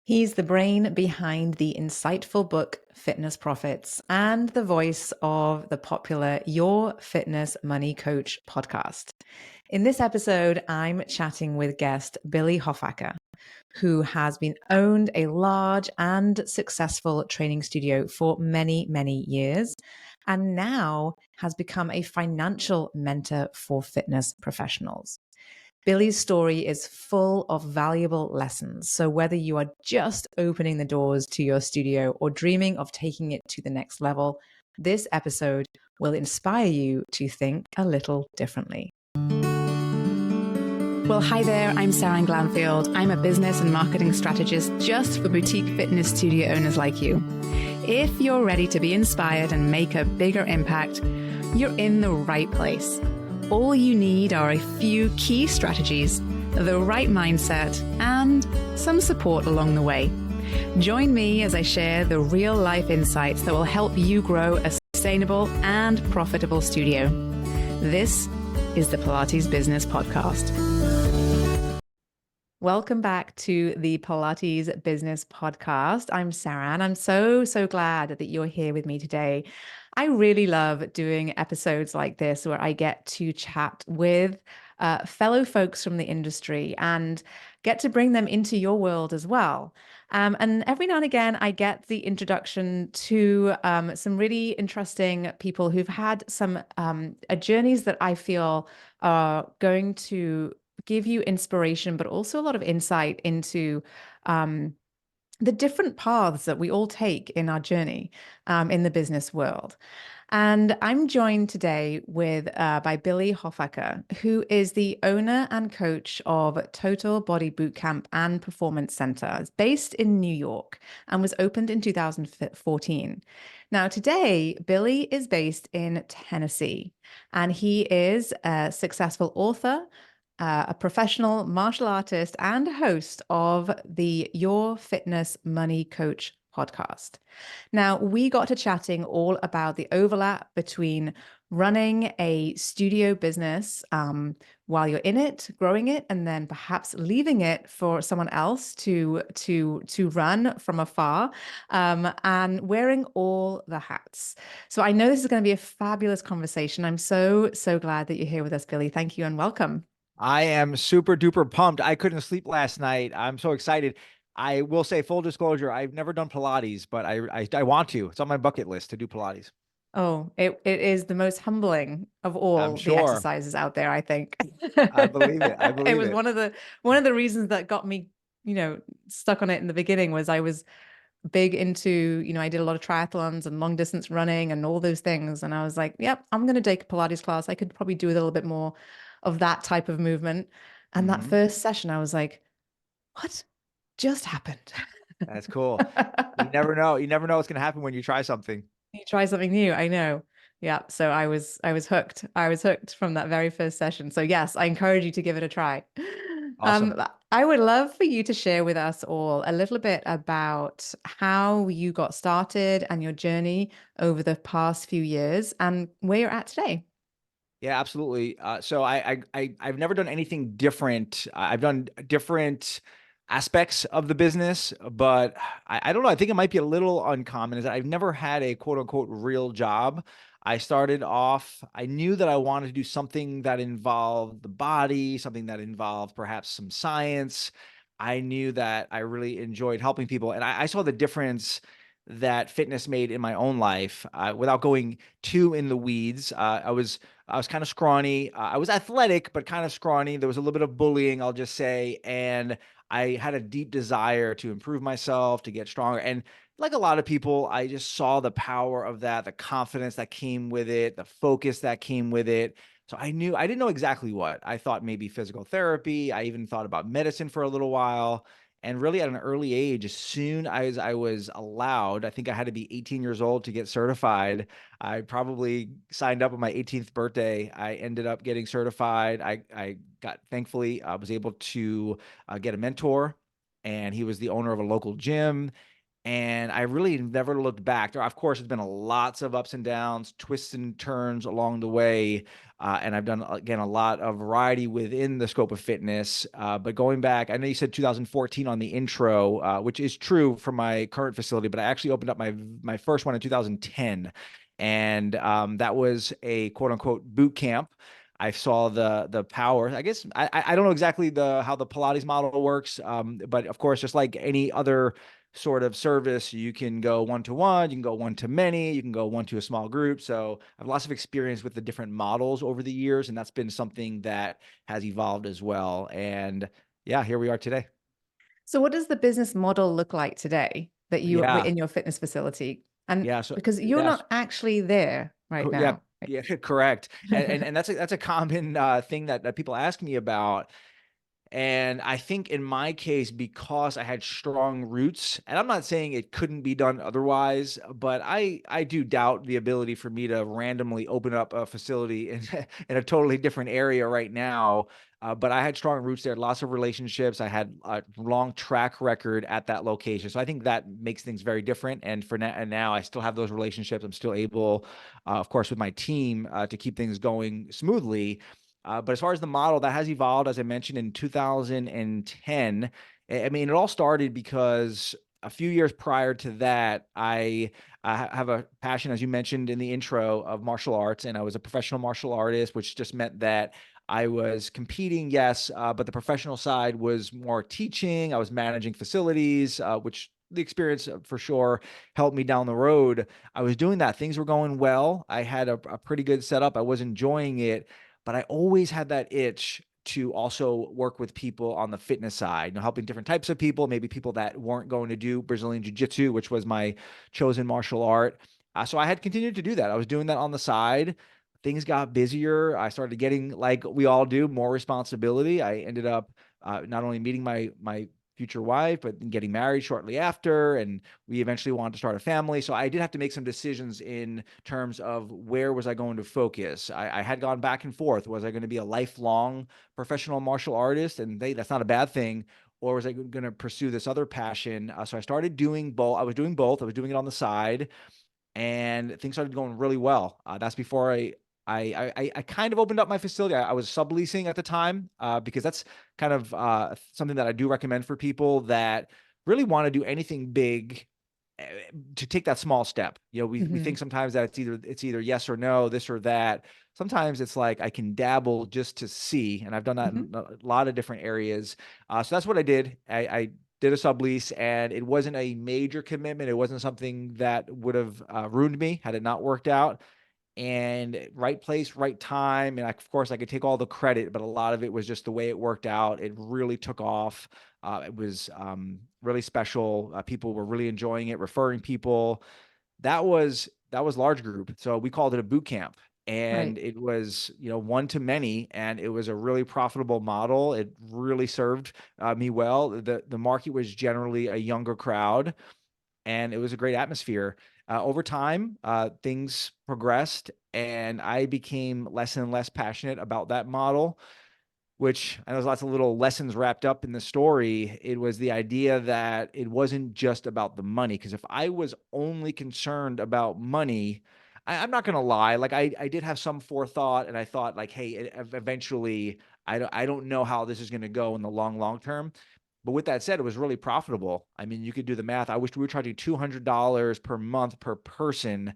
He's the brain behind the insightful book Fitness Profits and the voice of the popular Your Fitness Money Coach podcast. In this episode, I'm chatting with guest Billy Hofacker, who has been owned a large and successful training studio for many, many years, and now has become a financial mentor for fitness professionals. Billy's story is full of valuable lessons. So, whether you are just opening the doors to your studio or dreaming of taking it to the next level, this episode will inspire you to think a little differently. Well, hi there. I'm Seran Glanfield. I'm a business and marketing strategist just for boutique fitness studio owners like you. If you're ready to be inspired and make a bigger impact, you're in the right place. All you need are a few key strategies, the right mindset, and some support along the way. Join me as I share the real-life insights that will help you grow a sustainable and profitable studio. This is the Pilates Business Podcast. Welcome back to the Pilates Business Podcast. I'm Seran. I'm so glad that you're here with me today. I really love doing episodes like this where I get to chat with fellow folks from the industry and get to bring them into your world as well. And every now and again, I get the introduction to some really interesting people who've had some journeys that I feel are going to give you inspiration, but also a lot of insight into the different paths that we all take in our journey in the business world. And I'm joined today by Billy Hofacker, who is the owner and coach of Total Body Bootcamp and Performance Center. It's based in New York and was opened in 2014. Now, today, Billy is based in Tennessee, and he is a successful author, a professional martial artist, and host of the Your Fitness Money Coach podcast. Now, we got to chatting all about the overlap between running a studio business while you're in it, growing it, and then perhaps leaving it for someone else to run from afar, and wearing all the hats. So I know this is going to be a fabulous conversation. I'm so glad that you're here with us, Billy. Thank you and welcome. I am super duper pumped. I couldn't sleep last night. I'm so excited. I will say, full disclosure, I've never done Pilates, but I want to. It's on my bucket list to do Pilates. Oh, it is the most humbling of I'm all the sure. exercises out there, I think. I believe it. I It believe was it. one of the reasons that got me, stuck on it in the beginning was I was big into, I did a lot of triathlons and long distance running and all those things. And I was like, yep, I'm going to take a Pilates class. I could probably do a little bit more of that type of movement. And that Mhm. first session, I was like, what just happened? That's cool. You never know. You never know what's going to happen when you try something. You try something new. I know. Yeah. So I was hooked. I was hooked from that very first session. So yes, I encourage you to give it a try. Awesome. I would love for you to share with us all a little bit about how you got started and your journey over the past few years and where you're at today. Yeah, absolutely. I've never done anything different. I've done different aspects of the business, but I don't know. I think it might be a little uncommon is that I've never had a quote unquote real job. I started off, I knew that I wanted to do something that involved the body, something that involved perhaps some science. I knew that I really enjoyed helping people. And I saw the difference that fitness made in my own life without going too in the weeds. I was kind of scrawny. I was athletic, but kind of scrawny. There was a little bit of bullying, I'll just say. And I had a deep desire to improve myself, to get stronger. And like a lot of people, I just saw the power of that, the confidence that came with it, the focus that came with it. So I didn't know exactly what. I thought maybe physical therapy. I even thought about medicine for a little while. And really at an early age, as soon as I was allowed, I think I had to be 18 years old to get certified. I probably signed up on my 18th birthday. I ended up getting certified. Thankfully, I was able to get a mentor, and he was the owner of a local gym. And I really never looked back. There, of course, has been lots of ups and downs, twists and turns along the way. And I've done, again, a lot of variety within the scope of fitness. But going back, I know you said 2014 on the intro, which is true for my current facility, but I actually opened up my first one in 2010. And that was a quote unquote boot camp. I saw the power. I guess I don't know exactly how the Pilates model works, but of course, just like any other sort of service, you can go one-to-one, you can go one-to-many, you can go one to a small group. So I have lots of experience with the different models over the years, and that's been something that has evolved as well. And yeah, here we are today. So what does the business model look like today that you were Yeah, in your fitness facility? And yeah. So because you're yes, not actually there right yeah, now. yeah, correct. And that's a common thing that people ask me about. And I think in my case, because I had strong roots, and I'm not saying it couldn't be done otherwise, but I do doubt the ability for me to randomly open up a facility in in a totally different area right now. But I had strong roots there, lots of relationships. I had a long track record at that location, so I think that makes things very different. And now I still have those relationships. I'm still able, of course, with my team, to keep things going smoothly. But as far as the model, that has evolved, as I mentioned, in 2010. I mean, it all started because a few years prior to that, I have a passion, as you mentioned in the intro, of martial arts, and I was a professional martial artist, which just meant that I was competing, yes, but the professional side was more teaching. I was managing facilities, which the experience for sure helped me down the road. I was doing that. Things were going well. I had a pretty good setup. I was enjoying it, but I always had that itch to also work with people on the fitness side, helping different types of people, maybe people that weren't going to do Brazilian Jiu-Jitsu, which was my chosen martial art. So I had continued to do that. I was doing that on the side. Things got busier. I started getting, like we all do, more responsibility. I ended up not only meeting my future wife, but getting married shortly after. And we eventually wanted to start a family. So I did have to make some decisions in terms of where was I going to focus. I had gone back and forth. Was I going to be a lifelong professional martial artist? And that's not a bad thing. Or was I going to pursue this other passion? So I started doing both. I was doing both. I was doing it on the side, and things started going really well. That's before I kind of opened up my facility. I was subleasing at the time, because that's kind of something that I do recommend for people that really want to do anything big, eh, to take that small step. We Mhm. think sometimes that it's either yes or no, this or that. Sometimes it's like I can dabble just to see, and I've done that Mhm. in a lot of different areas. So that's what I did. I did a sublease, and it wasn't a major commitment. It wasn't something that would have ruined me had it not worked out. And right place, right time. And of course, I could take all the credit, but a lot of it was just the way it worked out. It really took off. It was really special. People were really enjoying it, referring people. That was large group. So we called it a boot camp. Right. And it was, one to many, and it was a really profitable model. It really served me well. The market was generally a younger crowd, and it was a great atmosphere. Over time, things progressed, and I became less and less passionate about that model, which I know there's lots of little lessons wrapped up in the story. It was the idea that it wasn't just about the money. Because if I was only concerned about money, I'm not going to lie. Like I did have some forethought, and I thought like, hey, eventually, I don't know how this is going to go in the long term. But with that said, it was really profitable. I mean, you could do the math. I wish we were charging $200 per month per person,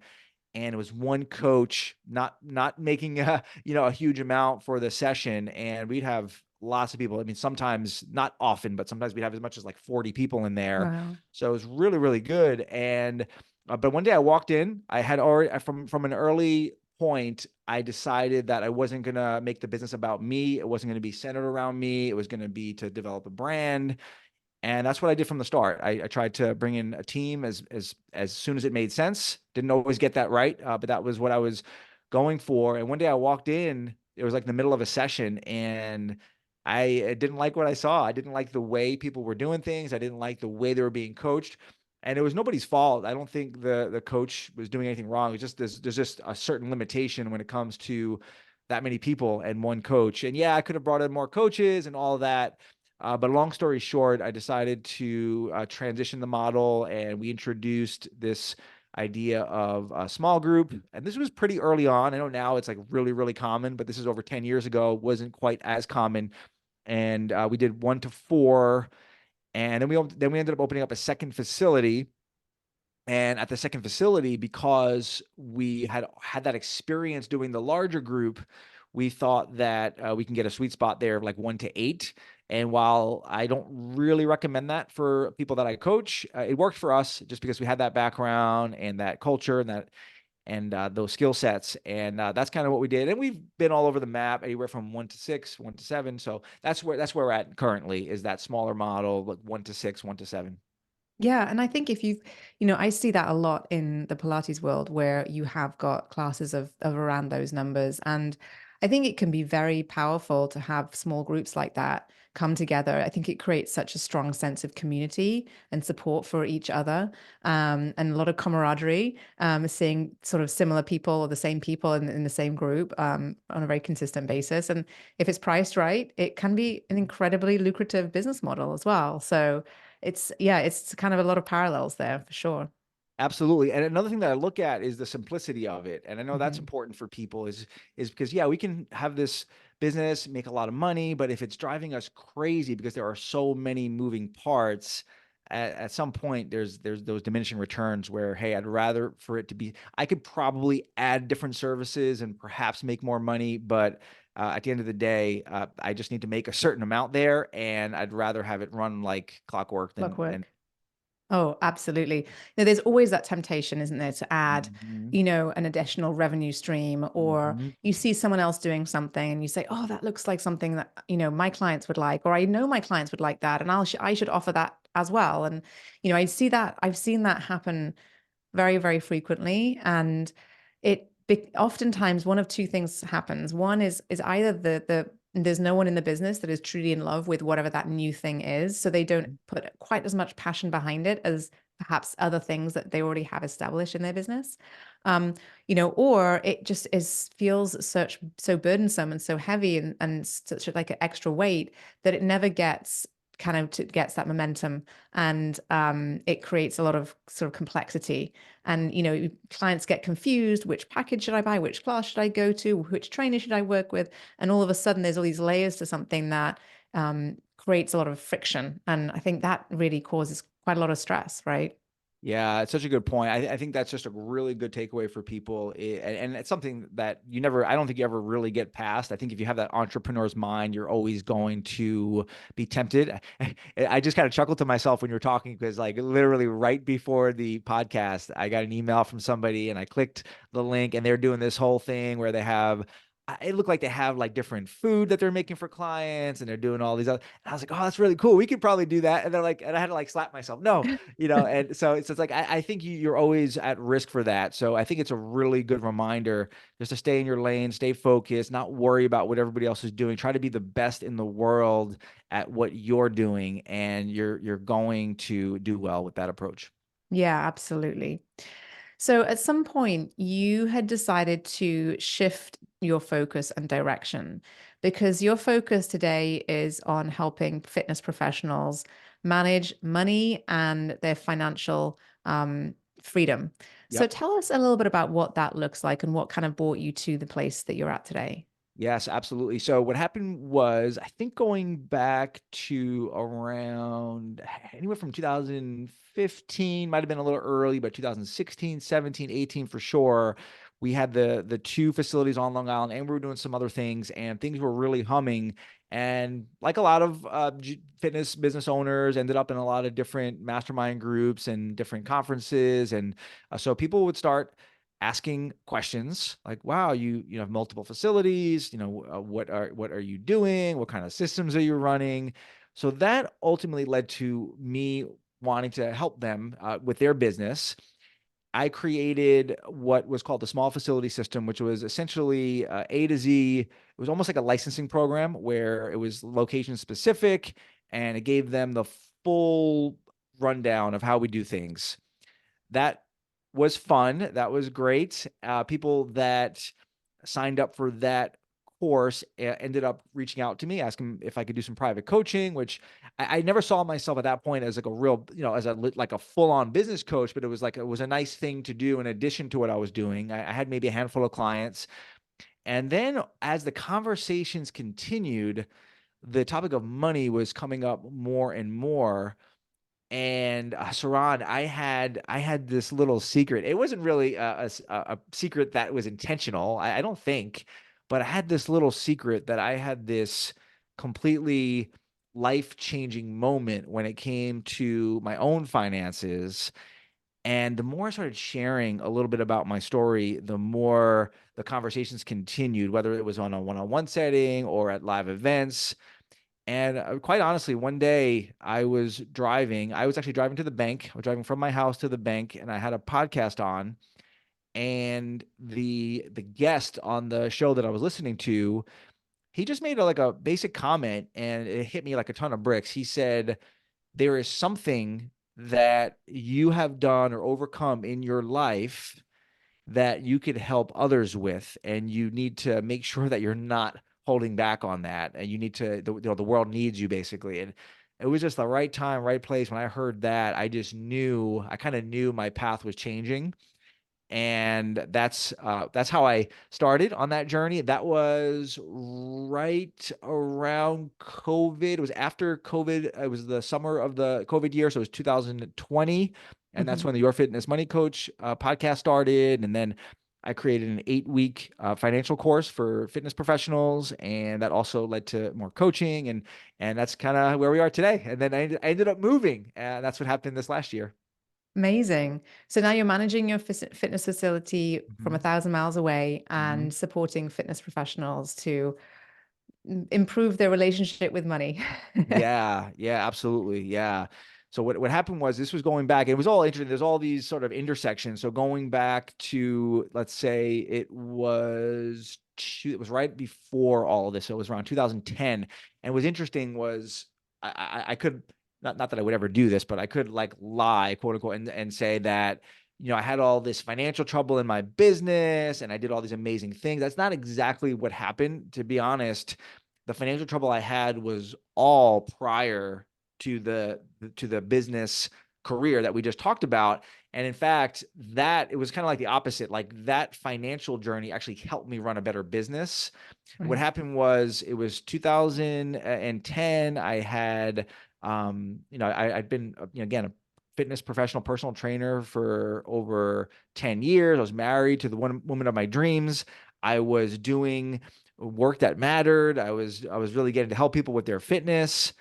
and it was one coach, not making a huge amount for the session, and we'd have lots of people. I mean, sometimes, not often, but sometimes we'd have as much as like 40 people in there. Wow. So it was really, really good. And but one day I walked in, I had already, from an early point, I decided that I wasn't going to make the business about me. It wasn't going to be centered around me. It was going to be to develop a brand. And that's what I did from the start. I tried to bring in a team as soon as it made sense. Didn't always get that right, but that was what I was going for. And one day I walked in, it was like the middle of a session, and I didn't like what I saw. I didn't like the way people were doing things. I didn't like the way they were being coached. And it was nobody's fault. I don't think the coach was doing anything wrong. It's just there's just a certain limitation when it comes to that many people and one coach. And yeah, I could have brought in more coaches and all of that, But long story short, I decided to transition the model, and we introduced this idea of a small group. And this was pretty early on. I know now it's like really, really common, but this is over 10 years ago. It wasn't quite as common. And we did 1 to 4. And then we ended up opening up a second facility. And at the second facility, because we had that experience doing the larger group, we thought that we can get a sweet spot there of like 1 to 8. And while I don't really recommend that for people that I coach, it worked for us just because we had that background and that culture and those skill sets. And that's kind of what we did. And we've been all over the map, anywhere from 1 to 6, 1 to 7. So that's where we're at currently, is that smaller model, like 1 to 6, 1 to 7. Yeah, and I think if you've, I see that a lot in the Pilates world where you have got classes of around those numbers. And I think it can be very powerful to have small groups like that come together. I think it creates such a strong sense of community and support for each other, and a lot of camaraderie, seeing sort of similar people or the same people in the same group, on a very consistent basis. And if it's priced right, it can be an incredibly lucrative business model as well. So it's kind of a lot of parallels there for sure. Absolutely. And another thing that I look at is the simplicity of it. And I know that's Hmm. important for people is because yeah, we can have this business, make a lot of money, but if it's driving us crazy because there are so many moving parts, at some point there's those diminishing returns where, hey, I'd rather for it to be, I could probably add different services and perhaps make more money, but at the end of the day, I just need to make a certain amount there, and I'd rather have it run like clockwork than. Clockwork. Oh, absolutely. There's always that temptation, isn't there, to add, Mhm, an additional revenue stream, or mhm. you see someone else doing something and you say, "Oh, that looks like something that, my clients would like," or I know my clients would like that, and I should offer that as well. And, I've seen that happen very, very frequently. And oftentimes one of two things happens. One is either there's no one in the business that is truly in love with whatever that new thing is, so they don't put quite as much passion behind it as perhaps other things that they already have established in their business. Or it just feels so burdensome and so heavy, and such like an extra weight that it never gets that momentum, and it creates a lot of sort of complexity. And clients get confused: which package should I buy, which class should I go to, which trainer should I work with? And all of a sudden there's all these layers to something that creates a lot of friction, and I think that really causes quite a lot of stress, right? Yeah, it's such a good point. I think that's just a really good takeaway for people. And it's something that I don't think you ever really get past. I think if you have that entrepreneur's mind, you're always going to be tempted. I just kind of chuckled to myself when you were talking, because like literally right before the podcast, I got an email from somebody and I clicked the link, and they're doing this whole thing where it looked like they have like different food that they're making for clients, and they're doing all these other, and I was like, oh, that's really cool. We could probably do that. And they're like, and I had to like slap myself. No, and so it's like I think you're always at risk for that. So I think it's a really good reminder just to stay in your lane, stay focused, not worry about what everybody else is doing. Try to be the best in the world at what you're doing, and you're going to do well with that approach. Yeah, absolutely. So at some point, you had decided to shift your focus and direction, because your focus today is on helping fitness professionals manage money and their financial freedom. So Yep. tell us a little bit about what that looks like and what kind of brought you to the place that you're at today. Yes, absolutely. So what happened was, I think going back to around anywhere from 2015, might have been a little early, but 2016, 17, 18 for sure. We had the two facilities on Long Island, and we were doing some other things, and things were really humming. And like a lot of fitness business owners, ended up in a lot of different mastermind groups and different conferences, and so people would start asking questions like, wow, you have multiple facilities, what are you doing, what kind of systems are you running? So that ultimately led to me wanting to help them with their business. I created what was called the small facility system, which was essentially A to Z. It was almost like a licensing program where it was location specific, and it gave them the full rundown of how we do things. That was fun. That was great. People that signed up for that course, ended up reaching out to me, asking if I could do some private coaching, which I never saw myself at that point as like a real, as like a full on business coach, but it was a nice thing to do in addition to what I was doing. I had maybe a handful of clients. And then as the conversations continued, the topic of money was coming up more and more. And Seran, I had this little secret. It wasn't really a secret that was intentional. I don't think, but I had this little secret that I had this completely life-changing moment when it came to my own finances. And the more I started sharing a little bit about my story, the more the conversations continued, whether it was on a one-on-one setting or at live events. And quite honestly, one day I was driving. I was actually driving to the bank. I was driving from my house to the bank, and I had a podcast on. And the guest on the show that I was listening to, he just made like a basic comment, and it hit me like a ton of bricks. He said, "There is something that you have done or overcome in your life that you could help others with, and you need to make sure that you're not holding back on that, and you need to the world needs you basically." And it was just the right time, right place. When I heard that, I kind of knew my path was changing. And that's how I started on that journey. That was right around COVID. It was after COVID. It was the summer of the COVID year, so it was 2020, and that's Mhm. when the Your Fitness Money Coach podcast started. And then I created an 8-week financial course for fitness professionals, and that also led to more coaching, and that's kind of where we are today. And then I ended up moving, and that's what happened this last year. Amazing. So now you're managing your fitness facility from Mhm. 1,000 miles away Mhm. and supporting fitness professionals to improve their relationship with money. Yeah, yeah, absolutely. Yeah. So what happened was, this was going back. It was all interesting. There's all these sort of intersections. So going back to, let's say it was right before all of this. So it was around 2010. And what's interesting was I could not that I would ever do this, but I could like lie, quote unquote, and say that, I had all this financial trouble in my business and I did all these amazing things. That's not exactly what happened, to be honest. The financial trouble I had was all prior to the business career that we just talked about. And in fact, that it was kind of like the opposite. Like, that financial journey actually helped me run a better business. What Right. happened was, it was 2010. I had, I'd been, again, a fitness professional, personal trainer for over 10 years. I was married to the one woman of my dreams. I was doing work that mattered. I was really getting to help people with their fitness.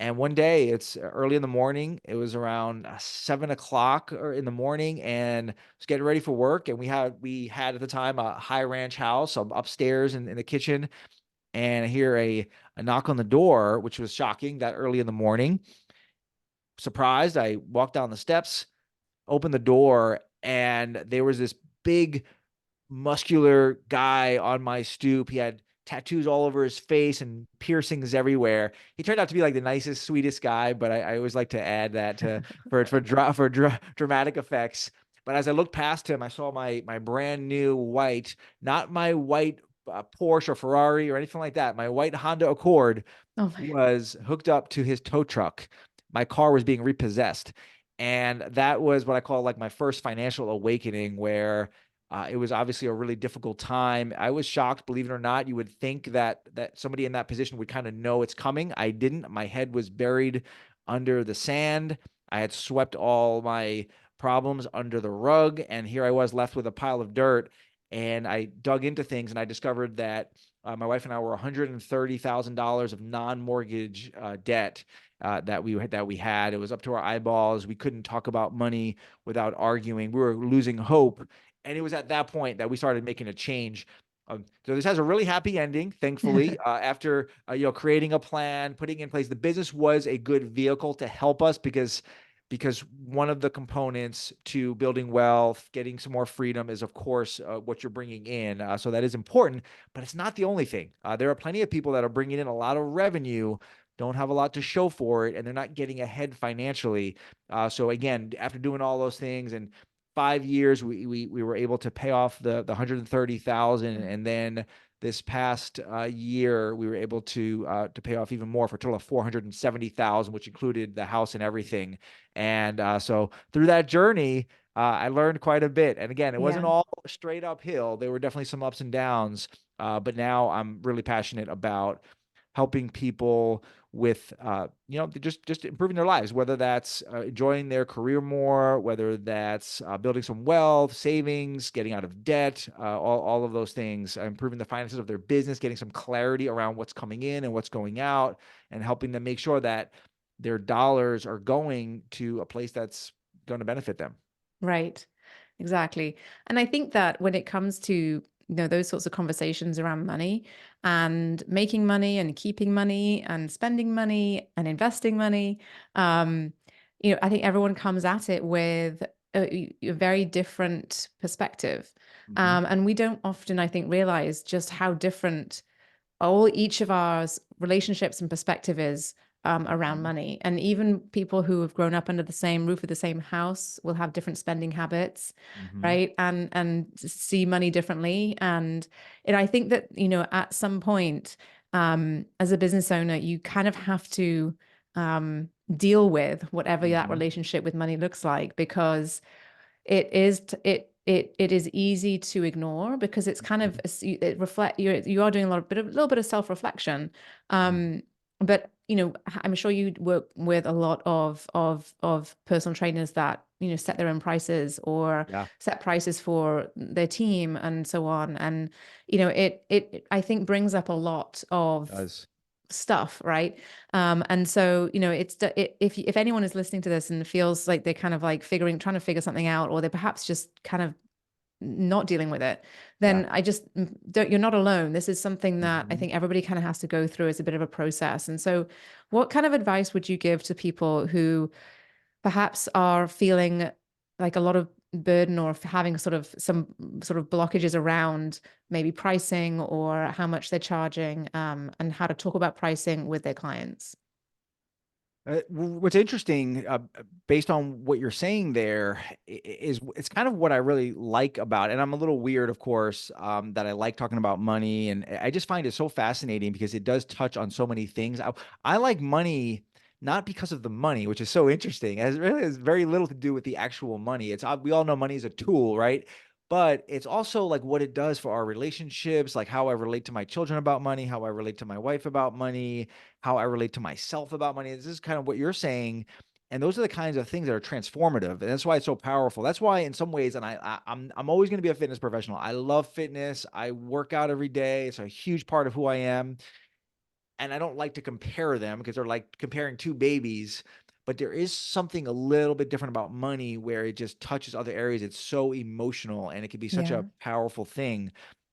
And one day, it's early in the morning. It was around 7 o'clock or in the morning, and I was getting ready for work. And we had at the time a high ranch house. I'm upstairs in the kitchen, and I hear a knock on the door, which was shocking that early in the morning. Surprised, I walked down the steps, opened the door, and there was this big muscular guy on my stoop. He had tattoos all over his face and piercings everywhere. He turned out to be like the nicest, sweetest guy, but I always like to add that to for dramatic effects. But as I looked past him, I saw my brand new white, not my white Porsche or Ferrari or anything like that. My white Honda Accord Oh my. was hooked up to his tow truck. My car was being repossessed. And that was what I call like my first financial awakening, where it was obviously a really difficult time. I was shocked, believe it or not. You would think that somebody in that position would kind of know it's coming. I didn't. My head was buried under the sand. I had swept all my problems under the rug, and here I was left with a pile of dirt. And I dug into things, and I discovered that my wife and I were $130,000 of non-mortgage debt that we had. It was up to our eyeballs. We couldn't talk about money without arguing. We were losing hope. And it was at that point that we started making a change. So this has a really happy ending, thankfully. After creating a plan, putting in place, the business was a good vehicle to help us, because one of the components to building wealth, getting some more freedom, is of course what you're bringing in. So that is important, but it's not the only thing. There are plenty of people that are bringing in a lot of revenue, don't have a lot to show for it, and they're not getting ahead financially. So again, after doing all those things, and 5 years, we were able to pay off the 130,000, and then this past year, we were able to pay off even more for a total of 470,000, which included the house and everything. And so through that journey, I learned quite a bit. And again, it wasn't Yeah. all straight uphill. There were definitely some ups and downs. But now I'm really passionate about helping people with just improving their lives, whether that's enjoying their career more, whether that's building some wealth, savings, getting out of debt, all of those things, improving the finances of their business, getting some clarity around what's coming in and what's going out, and helping them make sure that their dollars are going to a place that's going to benefit them. Right. Exactly. And I think that when it comes to, those sorts of conversations around money and making money and keeping money and spending money and investing money, um, I think everyone comes at it with a very different perspective. Hmm. And we don't often, I think, realize just how different all each of our relationships and perspective is around Hmm. money. And even people who have grown up under the same roof of the same house will have different spending habits, Hmm. right? And see money differently. And I think that, at some point, as a business owner, you kind of have to deal with whatever that Hmm. relationship with money looks like, because it is easy to ignore, because it's kind of it reflect you are doing a little bit of self-reflection. um but I'm sure you work with a lot of personal trainers that set their own prices or Yeah, set prices for their team and so on. And it I think brings up a lot it of does. stuff, right? And so, if anyone is listening to this and feels like they're kind of like trying to figure something out, or they're perhaps just kind of not dealing with it, Yeah. then I just don't, you're not alone. This is something that I Hmm. think everybody kind of has to go through as a bit of a process. And so, what kind of advice would you give to people who perhaps are feeling like a lot of burden, or having sort of some sort of blockages around maybe pricing or how much they're charging, and how to talk about pricing with their clients? What's interesting, based on what you're saying there, is it's kind of what I really like about, and I'm a little weird, of course, that I like talking about money, and I just find it so fascinating because it does touch on so many things. I like money not because of the money, which is so interesting. It really has very little to do with the actual money. We all know money is a tool, right? But it's also like what it does for our relationships, like how I relate to my children about money, how I relate to my wife about money, how I relate to myself about money. This is kind of what you're saying. And those are the kinds of things that are transformative. And that's why it's so powerful. That's why in some ways, and I'm always going to be a fitness professional. I love fitness. I work out every day. It's a huge part of who I am. And I don't like to compare them because they're like comparing two babies. But there is something a little bit different about money where it just touches other areas. It's so emotional and it can be such Yeah. a powerful thing.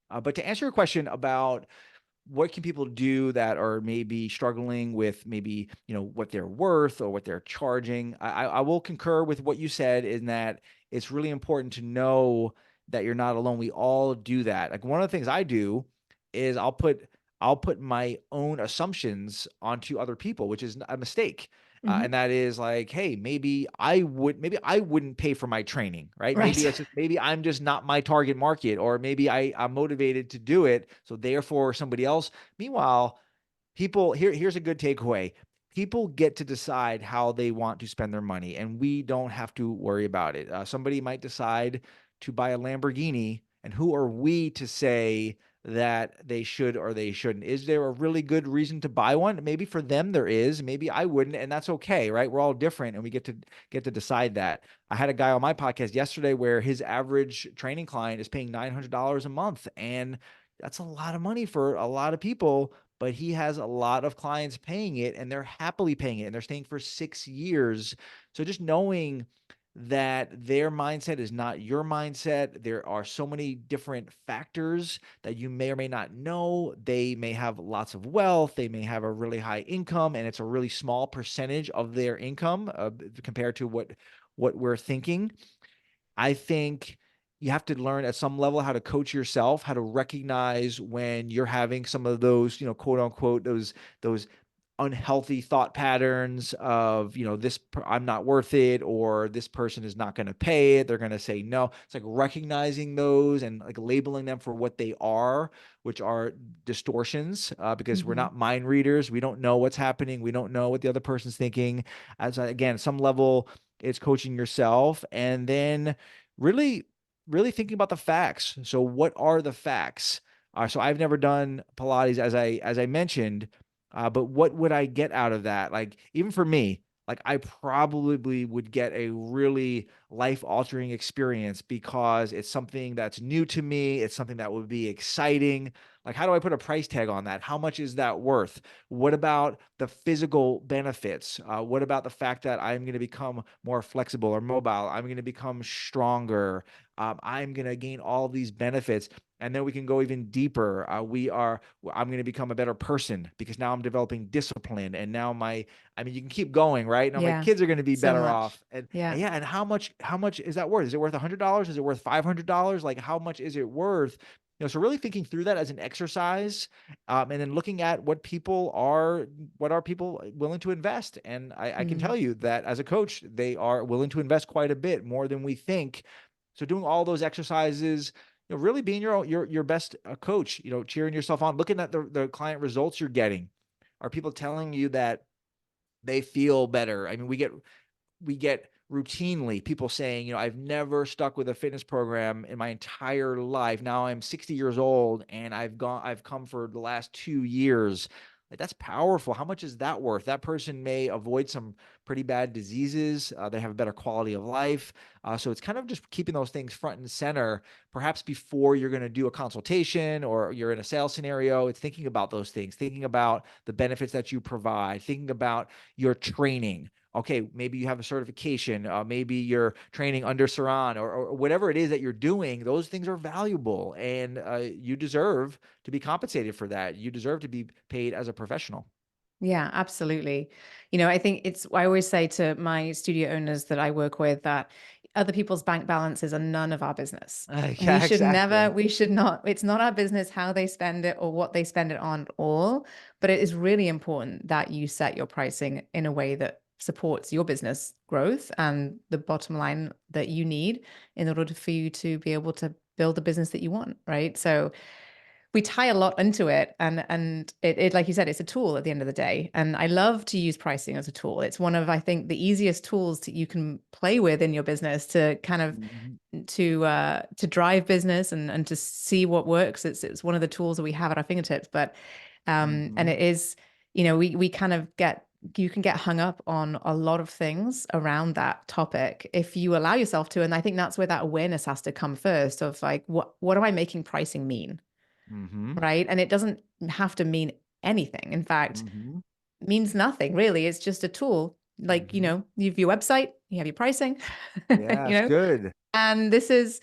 But to answer your question about what can people do that are maybe struggling with maybe what they're worth or what they're charging, I will concur with what you said in that it's really important to know that you're not alone. We all do that. Like one of the things I do is I'll put my own assumptions onto other people, which is a mistake. And Hmm. that is like, hey, maybe I wouldn't pay for my training, right? Right. Maybe I'm just not my target market, or maybe I'm motivated to do it. So therefore somebody else. Meanwhile, here's a good takeaway. People get to decide how they want to spend their money, and we don't have to worry about it. Somebody might decide to buy a Lamborghini, and who are we to say that they should or they shouldn't? Is there a really good reason to buy one? Maybe for them there is, maybe I wouldn't, and that's okay, right? We're all different, and we get to decide that. I had a guy on my podcast yesterday where his average training client is paying $900 a month, and that's a lot of money for a lot of people, but he has a lot of clients paying it and they're happily paying it and they're staying for 6 years. So just knowing that their mindset is not your mindset. There are so many different factors that you may or may not know. They may have lots of wealth. They may have a really high income, and it's a really small percentage of their income compared to what we're thinking. I think you have to learn at some level how to coach yourself, how to recognize when you're having some of those, quote unquote, those unhealthy thought patterns of, I'm not worth it, or this person is not going to pay it. They're going to say no. It's like recognizing those and like labeling them for what they are, which are distortions, because we're Hmm. not mind readers. We don't know what's happening. We don't know what the other person's thinking. As again, some level, it's coaching yourself, and then really, really thinking about the facts. So what are the facts? So I've never done Pilates, as I mentioned, but what would I get out of that? Like, even for me, like I probably would get a really life-altering experience because it's something that's new to me. It's something that would be exciting. Like, how do I put a price tag on that? How much is that worth? What about the physical benefits? What about the fact that I'm going to become more flexible or mobile? I'm going to become stronger. I'm going to gain all these benefits. And then we can go even deeper. I'm going to become a better person because now I'm developing discipline. And now you can keep going, right? Now my Yeah, kids are going to be so better much. off. And Yeah. yeah, and how much is that worth? Is it worth $100? Is it worth $500? Like, how much is it worth? So really thinking through that as an exercise, and then looking at what are people willing to invest? And I can tell Mm. you that as a coach, they are willing to invest quite a bit more than we think. So doing all those exercises, really being your best coach, cheering yourself on, looking at the client results you're getting. Are people telling you that they feel better? I mean, we get routinely people saying, I've never stuck with a fitness program in my entire life. Now I'm 60 years old and I've come for the last 2 years. Like, that's powerful. How much is that worth? That person may avoid some pretty bad diseases. They have a better quality of life. So it's kind of just keeping those things front and center, perhaps before you're going to do a consultation or you're in a sales scenario. It's thinking about those things, thinking about the benefits that you provide, thinking about your training. Okay, maybe you have a certification, maybe you're training under Seran, or whatever it is that you're doing. Those things are valuable, and you deserve to be compensated for that. You deserve to be paid as a professional. Yeah, absolutely. I think I always say to my studio owners that I work with that other people's bank balances are none of our business. Yeah, exactly. We should not, it's not our business how they spend it or what they spend it on at all. But it is really important that you set your pricing in a way that supports your business growth and the bottom line that you need in order for you to be able to build the business that you want, right? So, we tie a lot into it, and it like you said, it's a tool at the end of the day, and I love to use pricing as a tool. It's one of, I think, the easiest tools that you can play with in your business to kind of Mhm. to drive business and to see what works. It's one of the tools that we have at our fingertips. But and Mhm. it is, we kind of get, you can get hung up on a lot of things around that topic if you allow yourself to. And I think that's where that awareness has to come first of like, what am I making pricing mean? Mhm. Right? And it doesn't have to mean anything. In fact, Mhm. means nothing really. It's just a tool. Like, Mhm. you have your website, you have your pricing, Yeah, you it's know, good. and this is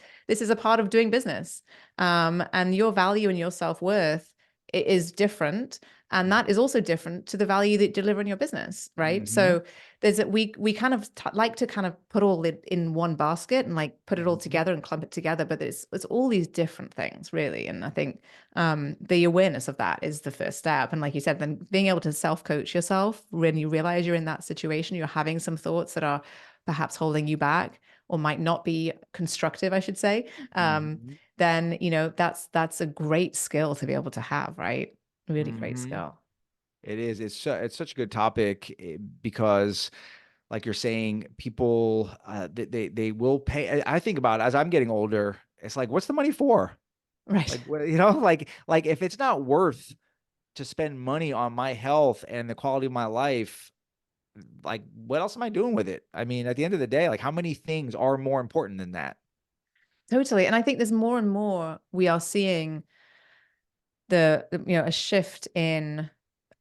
a part of doing business. And your value and your self-worth is different. And that is also different to the value that you deliver in your business, right? Mhm. So we kind of like to kind of put all it in one basket and like put it all Mhm. together and clump it together, but it's all these different things really. And I think the awareness of that is the first step. And like you said, then being able to self-coach yourself when you realize you're in that situation, you're having some thoughts that are perhaps holding you back or might not be constructive, I should say, Mhm. then that's a great skill to be able to have, right? Really great Mhm. skill. It is. It's such a good topic, because, like you're saying, people, they will pay. I think about it as I'm getting older. It's like, what's the money for? Right. Like, like if it's not worth to spend money on my health and the quality of my life, like, what else am I doing with it? I mean, at the end of the day, like, how many things are more important than that? Totally. And I think there's more and more we are seeing a shift in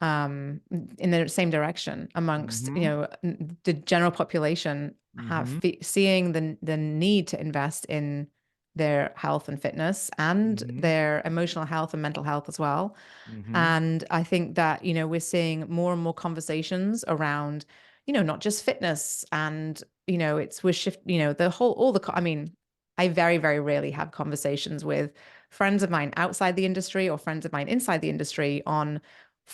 the same direction amongst Mhm. the general population Mhm. seeing the need to invest in their health and fitness and Mhm. their emotional health and mental health as well. Mhm. And I think that, we're seeing more and more conversations around, not just fitness and, we're shift, the whole, all the, I mean, I very, very rarely have conversations with friends of mine outside the industry or friends of mine inside the industry on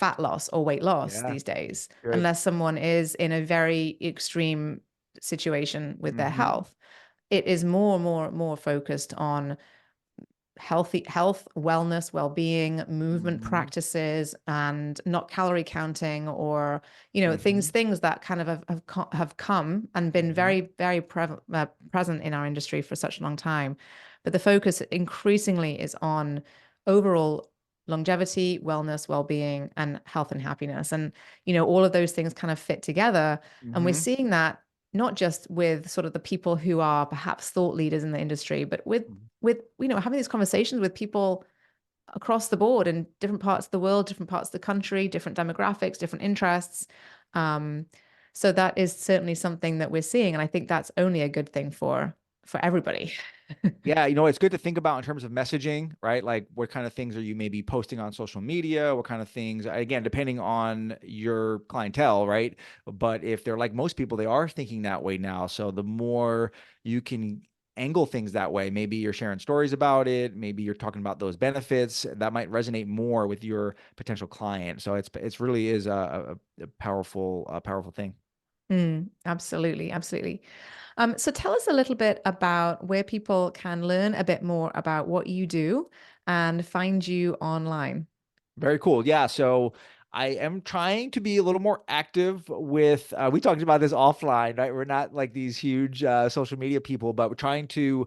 fat loss or weight loss Yeah, these days, good. unless someone is in a very extreme situation with their Hmm. health. It is more focused on health, wellness, well-being, movement Hmm. practices, and not calorie counting, or Hmm. things that kind of have come and been Hmm. very present in our industry for such a long time. But the focus increasingly is on overall longevity, wellness, well-being, and health and happiness. And all of those things kind of fit together. And we're Hmm. seeing that not just with sort of the people who are perhaps thought leaders in the industry, but with having these conversations with people across the board in different parts of the world, different parts of the country, different demographics, different interests. um, so that is certainly something that we're seeing, and I think that's only a good thing for everybody. Yeah, it's good to think about in terms of messaging, right? Like what kind of things are you maybe posting on social media? What kind of things, again, depending on your clientele, right? But if they're like most people, they are thinking that way now. So the more you can angle things that way, maybe you're sharing stories about it, maybe you're talking about those benefits, that might resonate more with your potential client. So it's really is a powerful thing. Absolutely, absolutely. So tell us a little bit about where people can learn a bit more about what you do and find you online. Very cool. Yeah. So I am trying to be a little more active with, we talked about this offline, right? We're not like these huge social media people, but we're trying to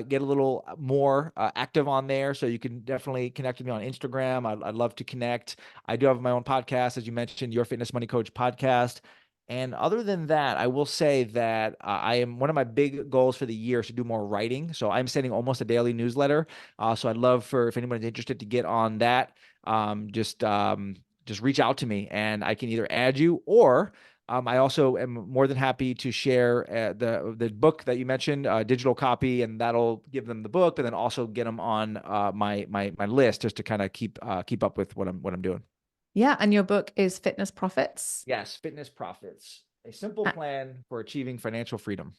get a little more active on there. So you can definitely connect with me on Instagram. I'd love to connect. I do have my own podcast, as you mentioned, Your Fitness Money Coach podcast. And other than that, I will say that I am one of my big goals for the year is to do more writing. So I'm sending almost a daily newsletter. So I'd love for if anyone's interested to get on that, just reach out to me and I can either add you or I also am more than happy to share the book that you mentioned, digital copy, and that'll give them the book, but then also get them on my list just to kind of keep up with what I'm doing. Yeah, and your book is Fitness Profits. Yes, Fitness Profits, a simple plan for achieving financial freedom.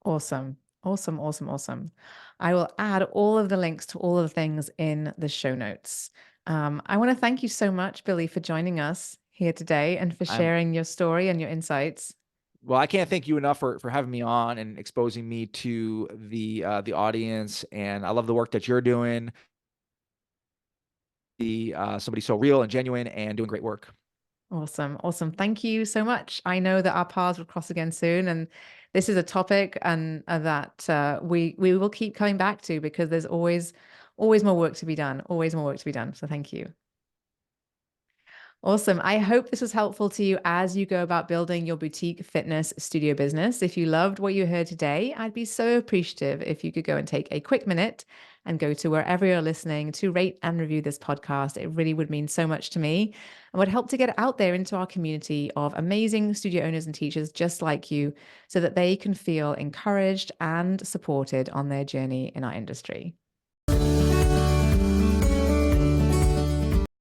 Awesome. Awesome. Awesome. Awesome. I will add all of the links to all of the things in the show notes. I want to thank you so much, Billy, for joining us here today and for I'm sharing your story and your insights. Well, I can't thank you enough for having me on and exposing me to the audience. And I love the work that you're doing. The Somebody so real and genuine and doing great work. Awesome. Awesome. Thank you so much. I know that our paths will cross again soon, and this is a topic and that we will keep coming back to because there's always more work to be done. Always more work to be done. So thank you. Awesome. I hope this was helpful to you as you go about building your boutique fitness studio business. If you loved what you heard today, I'd be so appreciative if you could go and take a quick minute and go to wherever you're listening to rate and review this podcast. It really would mean so much to me and would help to get it out there into our community of amazing studio owners and teachers just like you so that they can feel encouraged and supported on their journey in our industry.